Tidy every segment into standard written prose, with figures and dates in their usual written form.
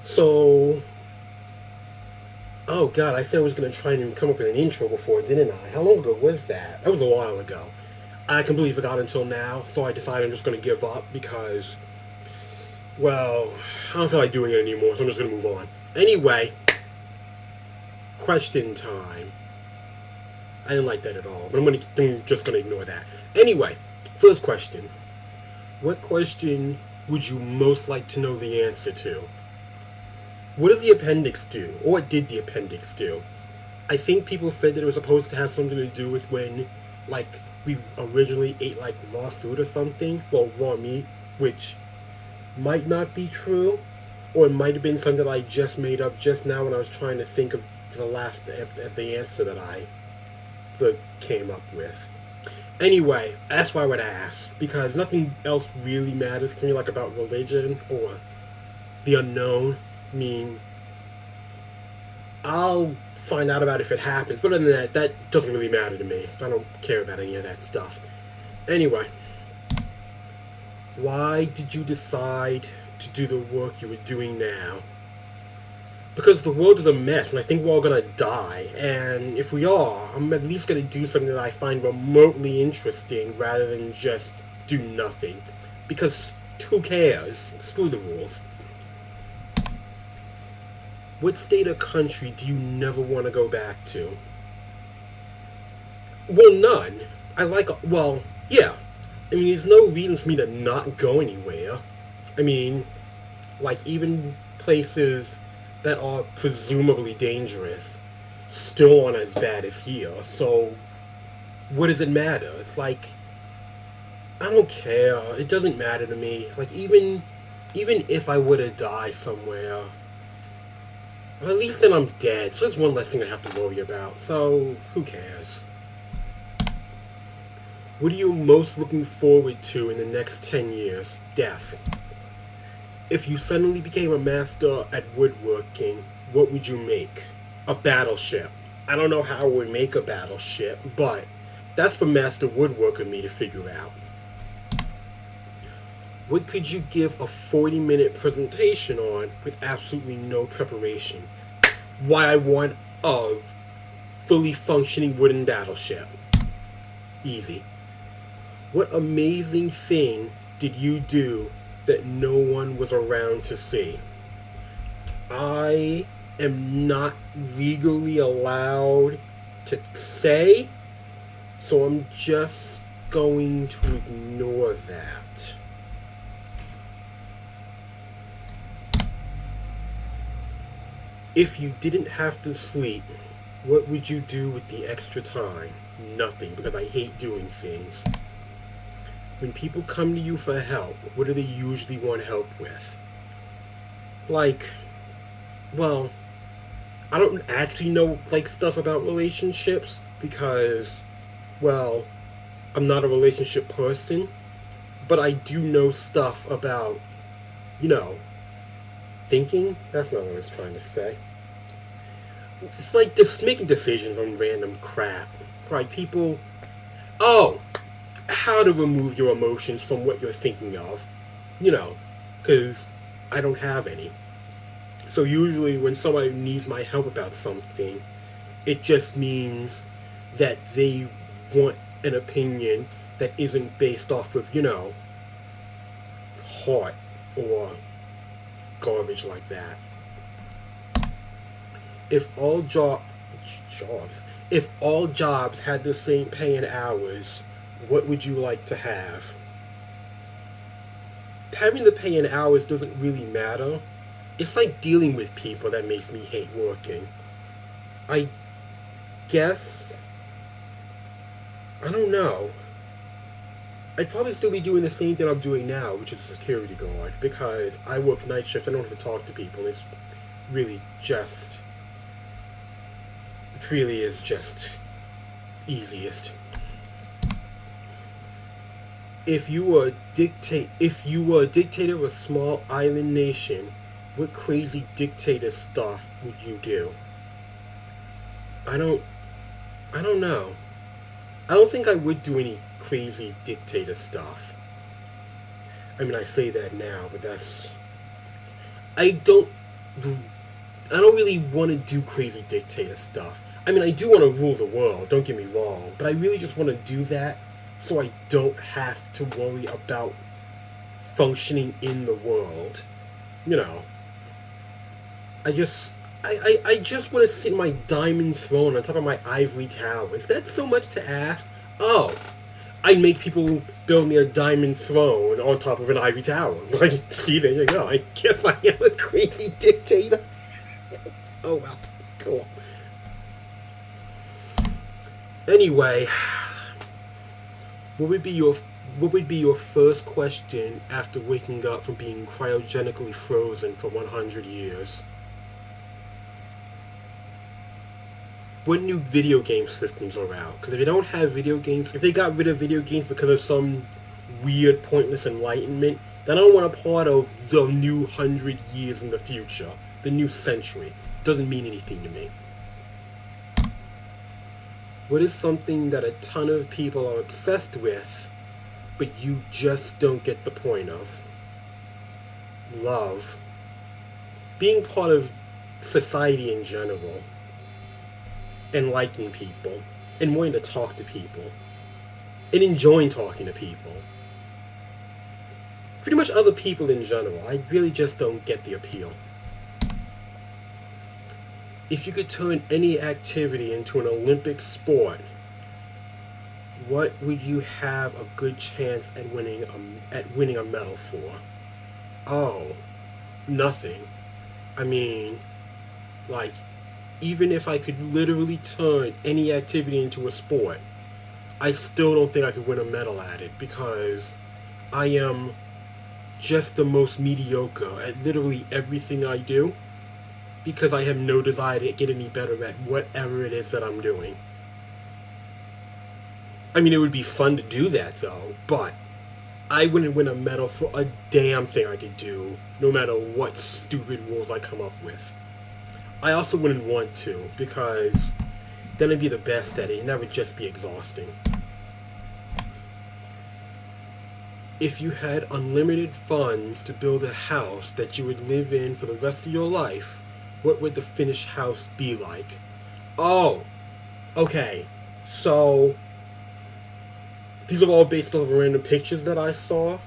So, oh god, I said I was going to try and come up with an intro before, didn't I? How long ago was that? That was a while ago. I completely forgot until now, so I decided I'm just going to give up because, well, I don't feel like doing it anymore, so I'm just going to move on. Anyway, question time. I didn't like that at all, but I'm just going to ignore that. Anyway, first question. What question would you most like to know the answer to? What does the appendix do? Or what did the appendix do? I think people said that it was supposed to have something to do with when, like, we originally ate, like, raw food or something. Well, raw meat, which might not be true. Or it might have been something that I just made up just now when I was trying to think of the answer that came up with. Anyway, that's why I would ask. Because nothing else really matters to me, like, about religion or the unknown. I mean, I'll find out about it if it happens. But other than that, that doesn't really matter to me. I don't care about any of that stuff. Anyway, why did you decide to do the work you were doing now? Because the world is a mess, and I think we're all gonna die. And if we are, I'm at least gonna do something that I find remotely interesting rather than just do nothing. Because who cares? Screw the rules. What state or country do you never want to go back to? Well, none. Yeah. I mean, there's no reason for me to not go anywhere. I mean, like, even places that are presumably dangerous still aren't as bad as here. So, what does it matter? It's like, I don't care. It doesn't matter to me. Like, even if I were to die somewhere, well, at least then I'm dead, so there's one less thing I have to worry about. So, who cares? What are you most looking forward to in the next 10 years? Death. If you suddenly became a master at woodworking, what would you make? A battleship. I don't know how I would make a battleship, but that's for Master Woodworker me to figure out. What could you give a 40-minute presentation on with absolutely no preparation? Why I want a fully functioning wooden battleship. Easy. What amazing thing did you do that no one was around to see? I am not legally allowed to say, so I'm just going to ignore that. If you didn't have to sleep, what would you do with the extra time? Nothing, because I hate doing things. When people come to you for help, what do they usually want help with? Like, well, I don't actually know, like, stuff about relationships because, well, I'm not a relationship person, but I do know stuff about, you know, thinking. That's not what I was trying to say. It's like just making decisions on random crap. Like people, oh, how to remove your emotions from what you're thinking of, you know, because I don't have any. So usually when somebody needs my help about something, it just means that they want an opinion that isn't based off of, you know, heart or garbage like that. If all jobs, if all jobs had the same pay and hours, what would you like to have? Having the pay and hours doesn't really matter. It's like dealing with people that makes me hate working. I guess, I don't know. I'd probably still be doing the same thing I'm doing now, which is a security guard, because I work night shifts. I don't have to talk to people. It's really just, it really is just easiest. If you were a dictator of a small island nation, what crazy dictator stuff would you do? I don't I don't know. I don't think I would do any crazy dictator stuff. I mean, I say that now, but that's I don't I don't really want to do crazy dictator stuff. I mean, I do want to rule the world, don't get me wrong, but I really just want to do that so I don't have to worry about functioning in the world. You know, I just want to sit in my diamond throne on top of my ivory tower. Is that so much to ask? Oh, I make people build me a diamond throne on top of an ivory tower. Like, see, there you go. I guess I am a crazy dictator. Oh well, cool. Anyway, what would be your first question after waking up from being cryogenically frozen for 100 years? What new video game systems are out? Because if they don't have video games, if they got rid of video games because of some weird, pointless enlightenment, then I don't want a part of the new 100 years in the future, the new century. Doesn't mean anything to me. What is something that a ton of people are obsessed with, but you just don't get the point of? Love. Being part of society in general. And liking people. And wanting to talk to people. And enjoying talking to people. Pretty much other people in general. I really just don't get the appeal. If you could turn any activity into an Olympic sport, what would you have a good chance at winning a medal for? Oh, nothing. I mean, like, even if I could literally turn any activity into a sport, I still don't think I could win a medal at it because I am just the most mediocre at literally everything I do. Because I have no desire to get any better at whatever it is that I'm doing. I mean, it would be fun to do that, though, but I wouldn't win a medal for a damn thing I could do, no matter what stupid rules I come up with. I also wouldn't want to, because then I'd be the best at it, and that would just be exhausting. If you had unlimited funds to build a house that you would live in for the rest of your life, what would the finished house be like? Oh, okay. So, these are all based off of random pictures that I saw.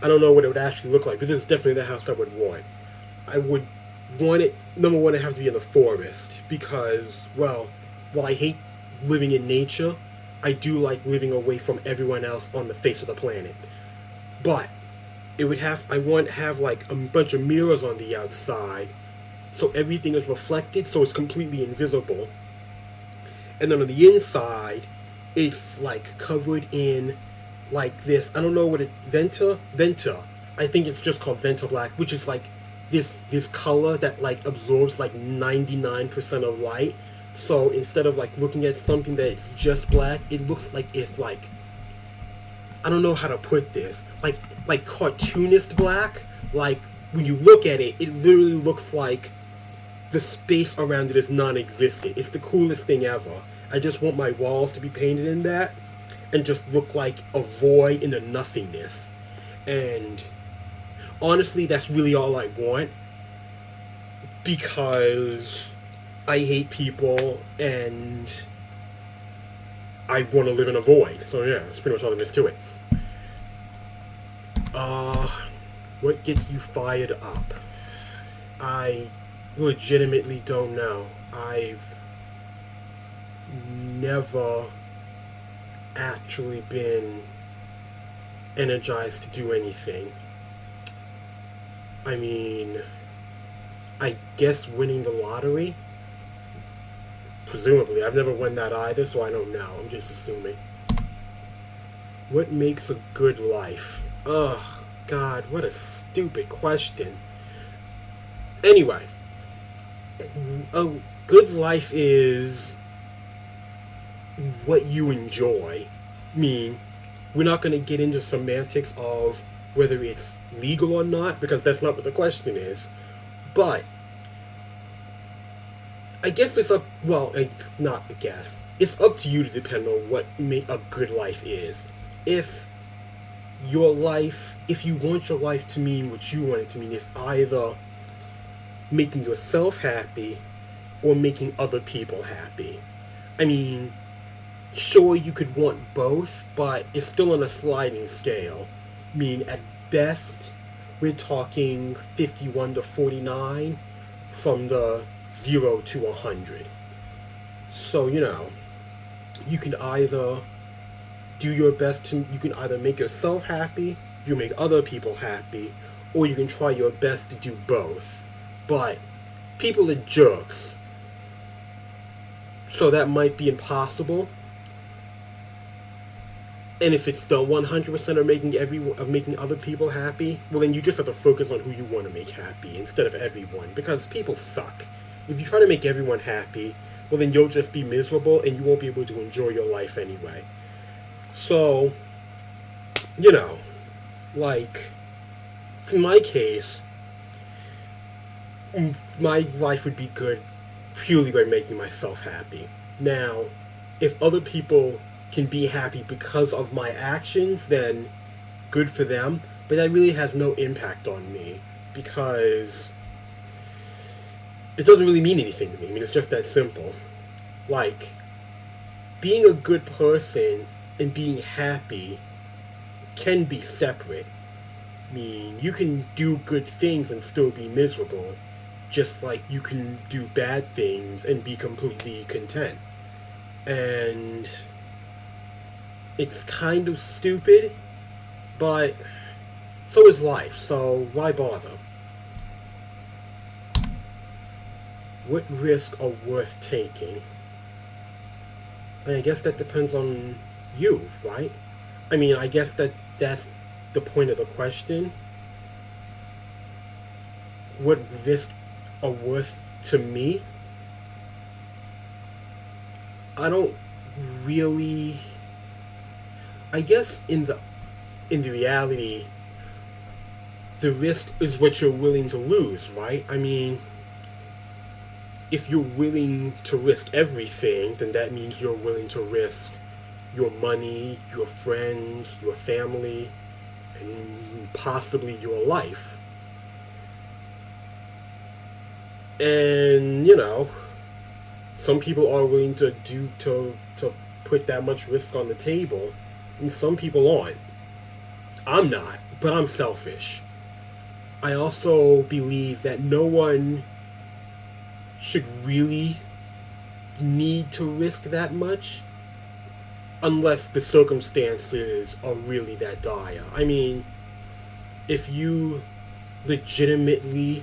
I don't know what it would actually look like, but this is definitely the house I would want. I would want it, number one, it has to be in the forest, because, well, while I hate living in nature, I do like living away from everyone else on the face of the planet. But, I want to have, like, a bunch of mirrors on the outside, so everything is reflected, so it's completely invisible. And then on the inside, it's like covered in like this. I don't know what it Venta. I think it's just called Venta Black, which is like this color that like absorbs like 99% of light. So instead of like looking at something that's just black, it looks like it's like, I don't know how to put this, like cartoonist black. Like when you look at it, it literally looks like the space around it is non-existent. It's the coolest thing ever. I just want my walls to be painted in that and just look like a void in the nothingness. And honestly, that's really all I want, because I hate people and I want to live in a void. So yeah, that's pretty much all there is to it. What gets you fired up? I legitimately don't know. I've never actually been energized to do anything. I mean, I guess winning the lottery? Presumably. I've never won that either, so I don't know. I'm just assuming. What makes a good life? Ugh, God, what a stupid question. Anyway, a good life is what you enjoy. I mean, we're not going to get into semantics of whether it's legal or not, because that's not what the question is. But I guess it's up, well, it's not a guess. It's up to you to depend on what a good life is. If you want your life to mean what you want it to mean, it's either making yourself happy or making other people happy. I mean, sure, you could want both, but it's still on a sliding scale. I mean, at best, we're talking 51 to 49 from the 0 to 100. So, you can either do your best to, you can either make yourself happy, you make other people happy, or you can try your best to do both. But people are jerks, so that might be impossible. And if it's the 100% of making other people happy, well then you just have to focus on who you want to make happy instead of everyone, because people suck. If you try to make everyone happy, well then you'll just be miserable and you won't be able to enjoy your life anyway. So, like, in my case, my life would be good purely by making myself happy. Now, if other people can be happy because of my actions, then good for them. But that really has no impact on me because it doesn't really mean anything to me. I mean, it's just that simple. Like, being a good person and being happy can be separate. I mean, you can do good things and still be miserable, just like you can do bad things and be completely content. And it's kind of stupid, but so is life, so why bother? What risks are worth taking? And I guess that depends on you, right? I mean, I guess that's the point of the question. What risks are worth to me? I don't really. I guess in the reality, the risk is what you're willing to lose, right? I mean, if you're willing to risk everything, then that means you're willing to risk your money, your friends, your family, and possibly your life. And, some people are willing to put that much risk on the table, and some people aren't. I'm not, but I'm selfish. I also believe that no one should really need to risk that much unless the circumstances are really that dire. I mean, if you legitimately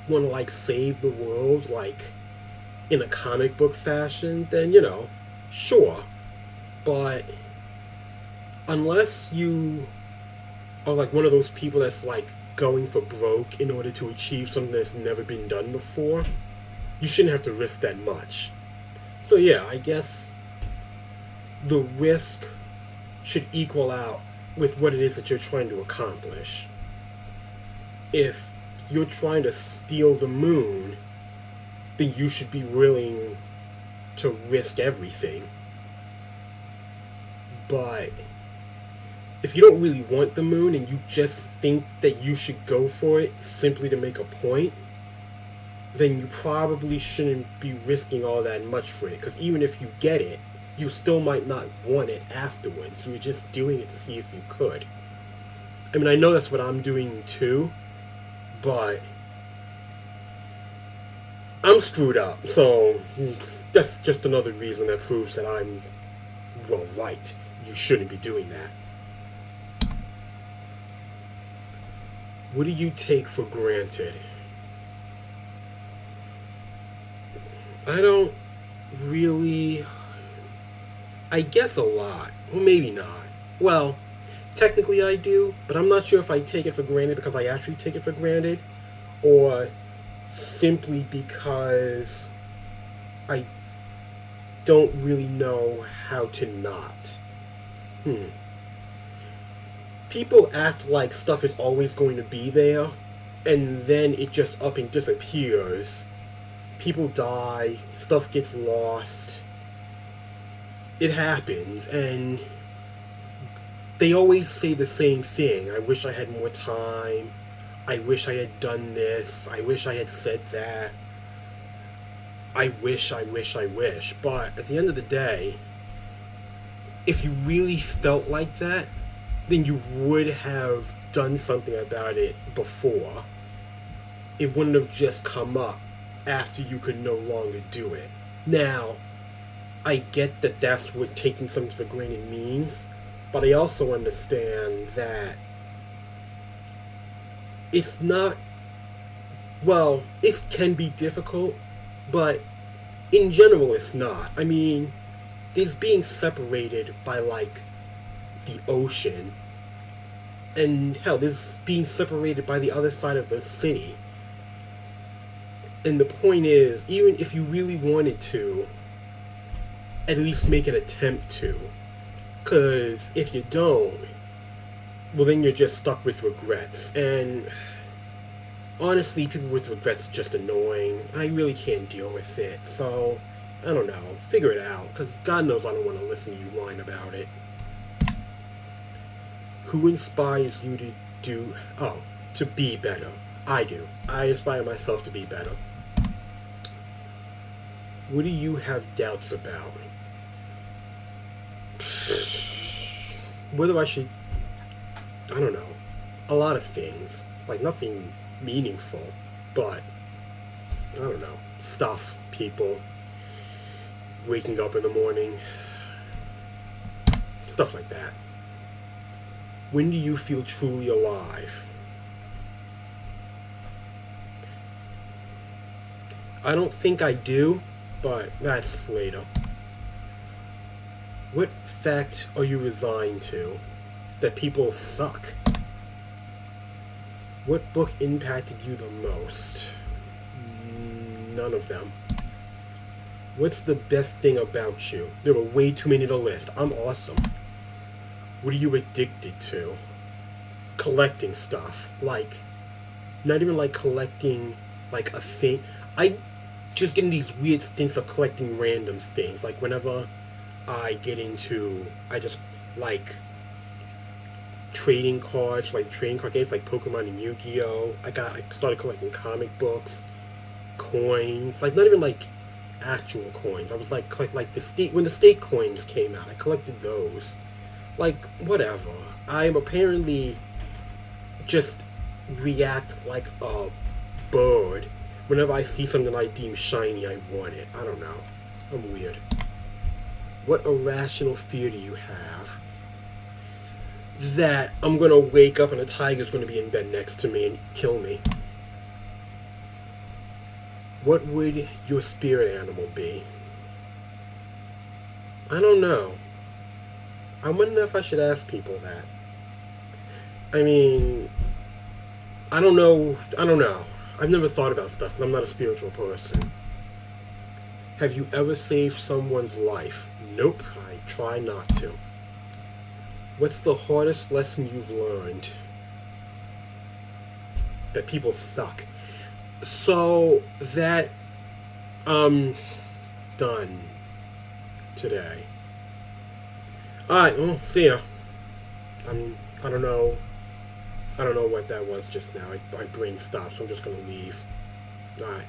want to like save the world like in a comic book fashion, then sure. But unless you are like one of those people that's like going for broke in order to achieve something that's never been done before, you shouldn't have to risk that much. So yeah, I guess the risk should equal out with what it is that you're trying to accomplish. If you're trying to steal the moon, then you should be willing to risk everything. But if you don't really want the moon and you just think that you should go for it simply to make a point, then you probably shouldn't be risking all that much for it. Because even if you get it, you still might not want it afterwards. You're just doing it to see if you could. I mean, I know that's what I'm doing too, but I'm screwed up. So that's just another reason that proves that I'm, well, right. You shouldn't be doing that. What do you take for granted? I don't really. I guess a lot. Well, maybe not. Well, technically I do, but I'm not sure if I take it for granted because I actually take it for granted, or simply because I don't really know how to not. People act like stuff is always going to be there, and then it just up and disappears. People die, stuff gets lost. It happens, and they always say the same thing. I wish I had more time. I wish I had done this. I wish I had said that. I wish, I wish, I wish. But at the end of the day, if you really felt like that, then you would have done something about it before. It wouldn't have just come up after you could no longer do it. Now, I get that that's what taking something for granted means, but I also understand that it's not, well, it can be difficult, but in general it's not. I mean, there's being separated by, like, the ocean, and hell, there's being separated by the other side of the city. And the point is, even if you really wanted to, at least make an attempt to. Because if you don't, well, then you're just stuck with regrets. And honestly, people with regrets are just annoying. I really can't deal with it. So, I don't know. Figure it out. Because God knows I don't want to listen to you whine about it. Who inspires you to do... Oh, to be better? I do. I inspire myself to be better. What do you have doubts about? Whether I should... I don't know. A lot of things. Like, nothing meaningful. But, I don't know. Stuff, people. Waking up in the morning. Stuff like that. When do you feel truly alive? I don't think I do, but that's later. What fact are you resigned to? That people suck? What book impacted you the most? None of them. What's the best thing about you? There are way too many to list. I'm awesome. What are you addicted to? Collecting stuff. Like, not even like collecting like a thing. I just get in these weird stints of collecting random things. Like whenever I get into, I just like trading cards, like trading card games like Pokemon and Yu-Gi-Oh! I started collecting comic books, coins, like not even like actual coins. I was like collect like the state when the state coins came out, I collected those. Like whatever. I am apparently just react like a bird. Whenever I see something I deem shiny, I want it. I don't know. I'm weird. What irrational fear do you have? That I'm gonna wake up and a tiger's gonna be in bed next to me and kill me. What would your spirit animal be? I don't know. I wonder if I should ask people that. I mean, I don't know. I've never thought about stuff because I'm not a spiritual person. Have you ever saved someone's life? Nope, I try not to. What's the hardest lesson you've learned? That people suck. So, that, done today. Alright, well, see ya. I don't know. I don't know what that was just now. My brain stopped, so I'm just gonna leave. Alright.